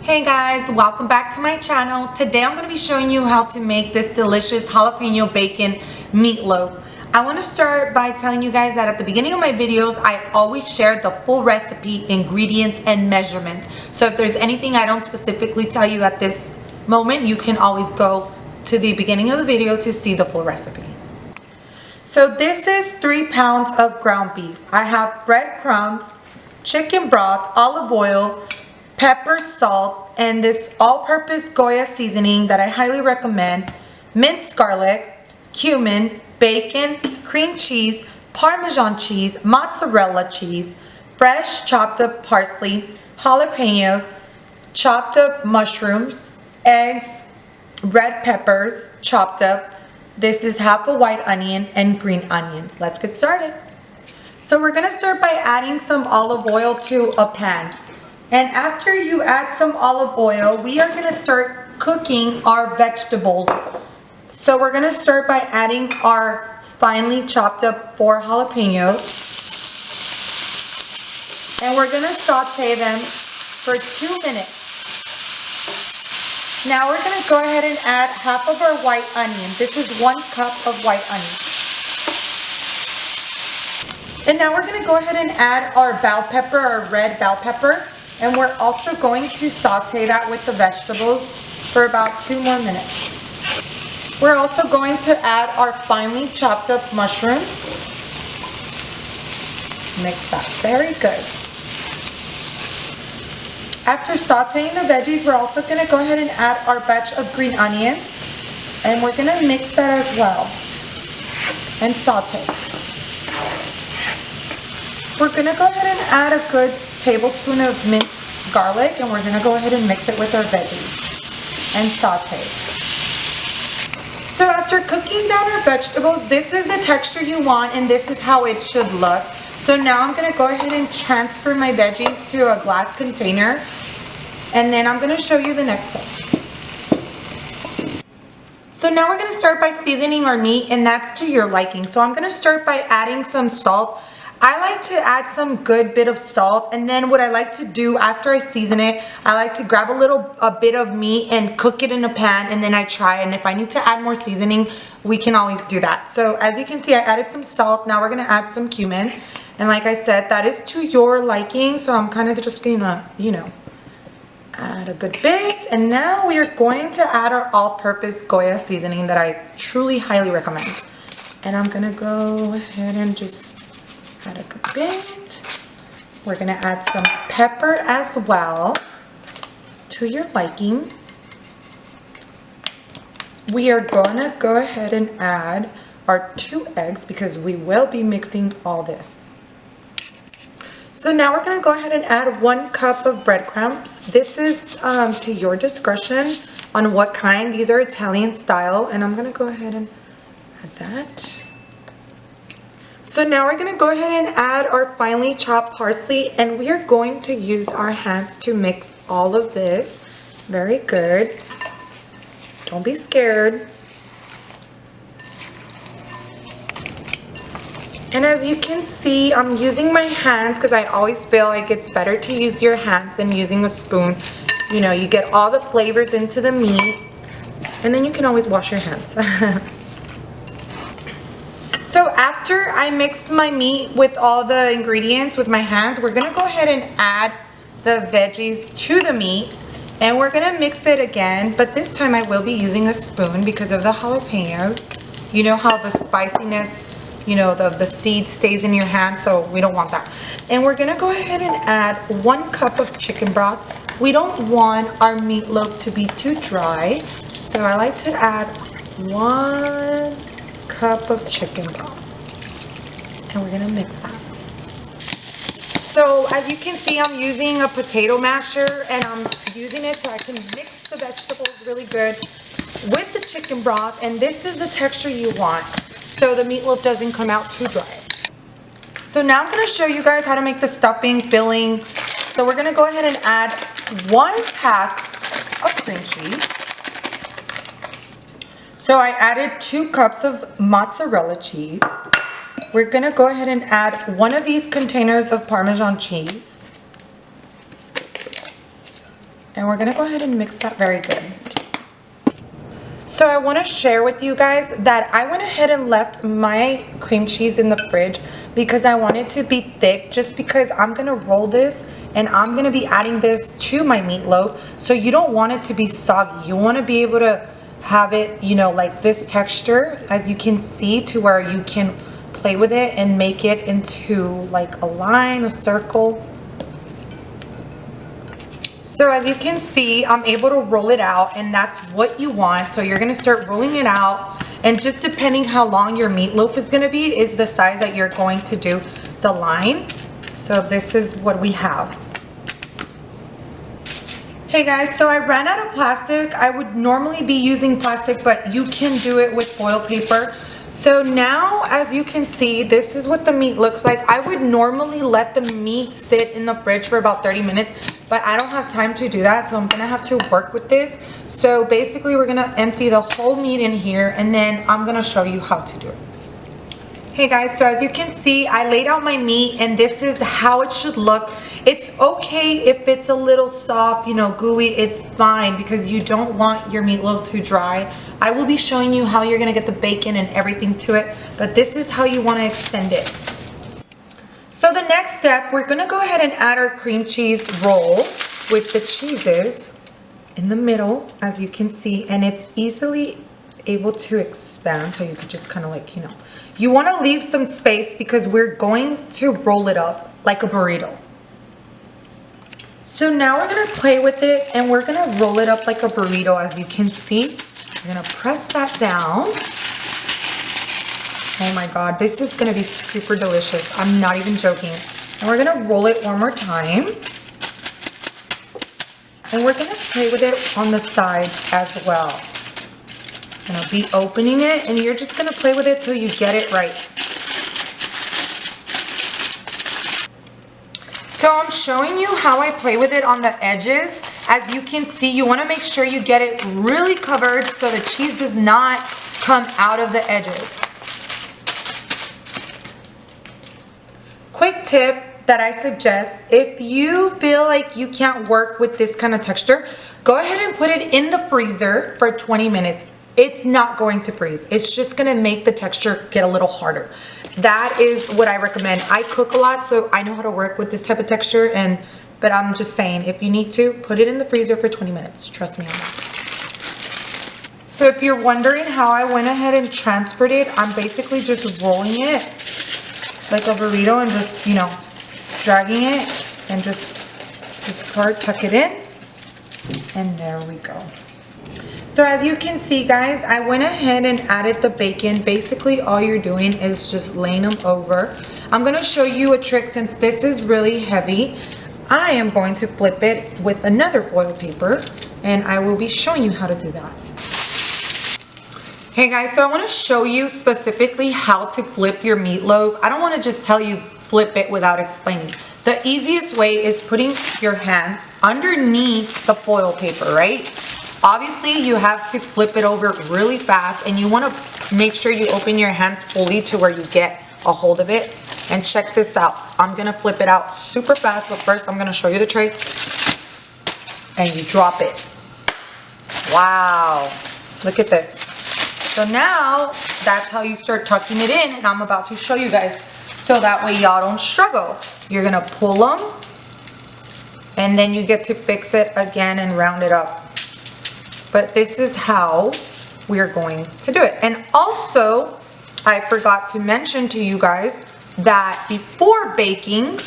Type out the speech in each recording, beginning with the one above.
Hey guys, welcome back to my channel. Today I'm going to be showing you how to make this delicious jalapeno bacon meatloaf. I want to start by telling you guys that at the beginning of my videos I always share the full recipe, ingredients, and measurements. So if there's anything I don't specifically tell you at this moment, you can always go to the beginning of the video to see the full recipe. So this is 3 pounds of ground beef. I have breadcrumbs, chicken broth, olive oil, pepper, salt, and this all-purpose Goya seasoning that I highly recommend, minced garlic, cumin, bacon, cream cheese, Parmesan cheese, mozzarella cheese, fresh chopped up parsley, jalapenos, chopped up mushrooms, eggs, red peppers chopped up. This is half a white onion and green onions. Let's get started. So we're going to start by adding some olive oil to a pan. And after you add some olive oil, we are going to start cooking our vegetables. So we're going to start by adding our finely chopped up 4 jalapenos. And we're going to saute them for 2 minutes. Now we're going to go ahead and add half of our white onion. This is 1 cup of white onion. And now we're going to go ahead and add our bell pepper, our red bell pepper. And we're also going to saute that with the vegetables for about 2 more minutes. We're also going to add our finely chopped up mushrooms. Mix that very good. After sauteing the veggies, we're also going to go ahead and add our batch of green onions. And we're going to mix that as well. And saute. We're going to go ahead and add a good tablespoon of minced garlic, and we're going to go ahead and mix it with our veggies and saute. So after cooking down our vegetables, this is the texture you want and this is how it should look. So now I'm going to go ahead and transfer my veggies to a glass container, and then I'm going to show you the next step. So now we're going to start by seasoning our meat, and that's to your liking. So I'm going to start by adding some salt. I like to add some good bit of salt, and then what I like to do after I season it, I like to grab a bit of meat and cook it in a pan, and then I try, and if I need to add more seasoning, we can always do that. So as you can see, I added some salt. Now we're going to add some cumin, and like I said, that is to your liking, so I'm kind of just going to, add a good bit. And now we are going to add our all-purpose Goya seasoning that I truly highly recommend. And I'm going to go ahead and just add a good bit. We're going to add some pepper as well to your liking. We are going to go ahead and add our 2 eggs because we will be mixing all this. So now we're going to go ahead and add 1 cup of breadcrumbs. This is to your discretion on what kind. These are Italian style, and I'm going to go ahead and add that. So now we're going to go ahead and add our finely chopped parsley, and we are going to use our hands to mix all of this. Very good. Don't be scared. And as you can see, I'm using my hands because I always feel like it's better to use your hands than using a spoon. You get all the flavors into the meat, and then you can always wash your hands. So after I mixed my meat with all the ingredients with my hands, we're going to go ahead and add the veggies to the meat. And we're going to mix it again, but this time I will be using a spoon because of the jalapenos. You know how the spiciness, the seed stays in your hand, so we don't want that. And we're going to go ahead and add 1 cup of chicken broth. We don't want our meatloaf to be too dry, so I like to add 1 cup of chicken broth, and we're gonna mix that. So as you can see, I'm using a potato masher, and I'm using it so I can mix the vegetables really good with the chicken broth, and this is the texture you want so the meatloaf doesn't come out too dry. So now I'm going to show you guys how to make the stuffing filling. So we're going to go ahead and add 1 pack of cream cheese. So I added 2 cups of mozzarella cheese. We're going to go ahead and add 1 of these containers of Parmesan cheese. And we're gonna go ahead and mix that very good. So I want to share with you guys that I went ahead and left my cream cheese in the fridge because I want it to be thick, just because I'm going to roll this and I'm going to be adding this to my meatloaf. So you don't want it to be soggy. You want to be able to have it, you know, like this texture, as you can see, to where you can play with it and make it into like a line, a circle. So as you can see, I'm able to roll it out, and that's what you want. So you're gonna start rolling it out, and just depending how long your meatloaf is gonna be is the size that you're going to do the line. So this is what we have. Hey guys, so I ran out of plastic. I would normally be using plastic, but you can do it with foil paper. So now, as you can see, this is what the meat looks like. I would normally let the meat sit in the fridge for about 30 minutes, but I don't have time to do that, so I'm gonna have to work with this. So basically, we're gonna empty the whole meat in here, and then I'm gonna show you how to do it. Hey guys, so as you can see, I laid out my meat, and this is how it should look. It's okay if it's a little soft, you know, gooey, it's fine, because you don't want your meatloaf to dry. I will be showing you how you're gonna get the bacon and everything to it, but this is how you wanna extend it. So the next step, we're gonna go ahead and add our cream cheese roll with the cheeses in the middle, as you can see, and it's easily able to expand, so you could just kind of like, you know, you want to leave some space because we're going to roll it up like a burrito. So now we're going to play with it, and we're going to roll it up like a burrito. As you can see, we're going to press that down. Oh my God, this is going to be super delicious. I'm not even joking. And we're going to roll it one more time. And we're going to play with it on the sides as well. And I'll be opening it, and you're just gonna play with it till you get it right. So I'm showing you how I play with it on the edges. As you can see, you wanna make sure you get it really covered so the cheese does not come out of the edges. Quick tip that I suggest, if you feel like you can't work with this kind of texture, go ahead and put it in the freezer for 20 minutes. It's not going to freeze. It's just gonna make the texture get a little harder. That is what I recommend. I cook a lot, so I know how to work with this type of texture, but I'm just saying, if you need to, put it in the freezer for 20 minutes. Trust me on that. So if you're wondering how I went ahead and transferred it, I'm basically just rolling it like a burrito and just, you know, dragging it and just tuck it in, and there we go. So as you can see, guys, I went ahead and added the bacon. Basically, all you're doing is just laying them over. I'm gonna show you a trick. Since this is really heavy, I am going to flip it with another foil paper, and I will be showing you how to do that. Hey guys, so I wanna show you specifically how to flip your meatloaf. I don't wanna just tell you flip it without explaining. The easiest way is putting your hands underneath the foil paper, right? Obviously, you have to flip it over really fast, and you want to make sure you open your hands fully to where you get a hold of it. And check this out. I'm going to flip it out super fast, but first I'm going to show you the tray. And you drop it. Wow. Look at this. So now, that's how you start tucking it in, and I'm about to show you guys so that way y'all don't struggle. You're going to pull them, and then you get to fix it again and round it up. But this is how we're going to do it. And also, I forgot to mention to you guys that before baking,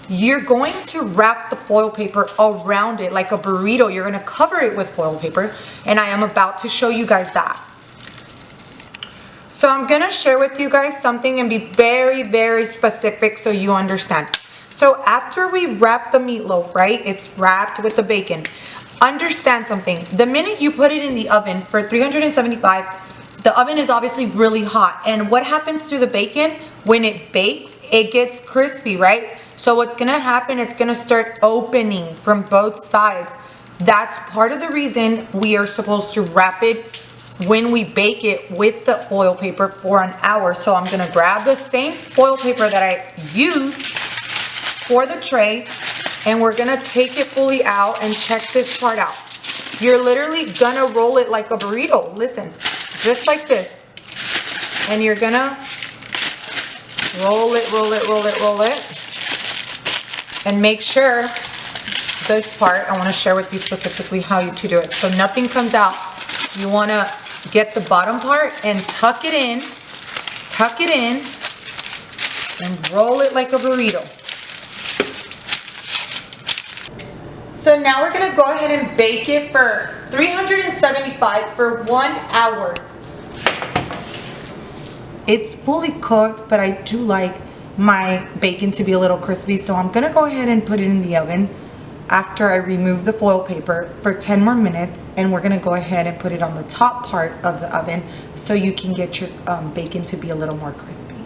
you're going to wrap the foil paper around it like a burrito. You're gonna cover it with foil paper, and I am about to show you guys that. So I'm gonna share with you guys something and be very, very specific so you understand. So after we wrap the meatloaf, right, it's wrapped with the bacon. Understand something. The minute you put it in the oven for 375, the oven is obviously really hot. And what happens to the bacon when it bakes? It gets crispy, right? So what's gonna happen, it's gonna start opening from both sides. That's part of the reason we are supposed to wrap it when we bake it with the foil paper for an hour. So I'm gonna grab the same foil paper that I used for the tray, And we're gonna take it fully out and check this part out. You're literally gonna roll it like a burrito. Listen, just like this. And you're gonna roll it, roll it, roll it, roll it. And make sure this part, I wanna share with you specifically how to do it. So nothing comes out. You wanna get the bottom part and tuck it in, and roll it like a burrito. So now we're gonna go ahead and bake it for 375 for 1 hour. It's fully cooked, but I do like my bacon to be a little crispy, so I'm gonna go ahead and put it in the oven after I remove the foil paper for 10 more minutes, and we're gonna go ahead and put it on the top part of the oven so you can get your bacon to be a little more crispy.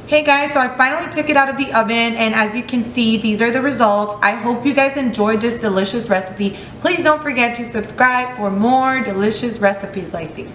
Hey guys, so I finally took it out of the oven, and as you can see, these are the results. I hope you guys enjoyed this delicious recipe. Please don't forget to subscribe for more delicious recipes like these.